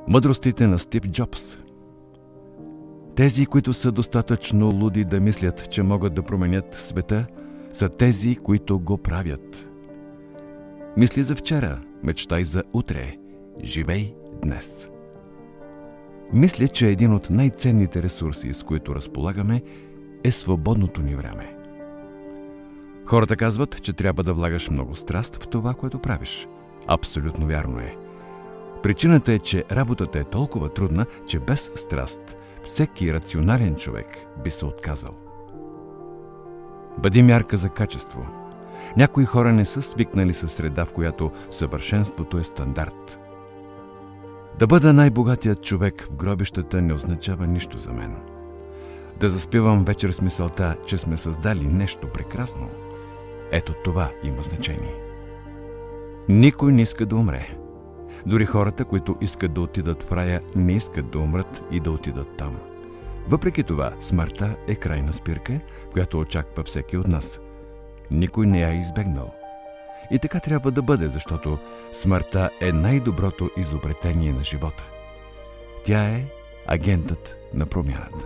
Мъдростите на Стив Джобс. Тези, които са достатъчно луди да мислят, че могат да променят света, са тези, които го правят. Мисли за вчера, мечтай за утре, живей днес. Мисля, че един от най-ценните ресурси, с които разполагаме, е свободното ни време. Хората казват, че трябва да влагаш много страст в това, което правиш. Абсолютно вярно е. Причината е, че работата е толкова трудна, че без страст всеки рационален човек би се отказал. Бъди мярка за качество. Някои хора не са свикнали със среда, в която съвършенството е стандарт. Да бъда най-богатият човек в гробищата не означава нищо за мен. Да заспивам вечер с мисълта, че сме създали нещо прекрасно, ето това има значение. Никой не иска да умре. Дори хората, които искат да отидат в рая, не искат да умрат и да отидат там. Въпреки това, смъртта е крайна спирка, която очаква всеки от нас. Никой не я е избегнал. И така трябва да бъде, защото смъртта е най-доброто изобретение на живота. Тя е агентът на промяната.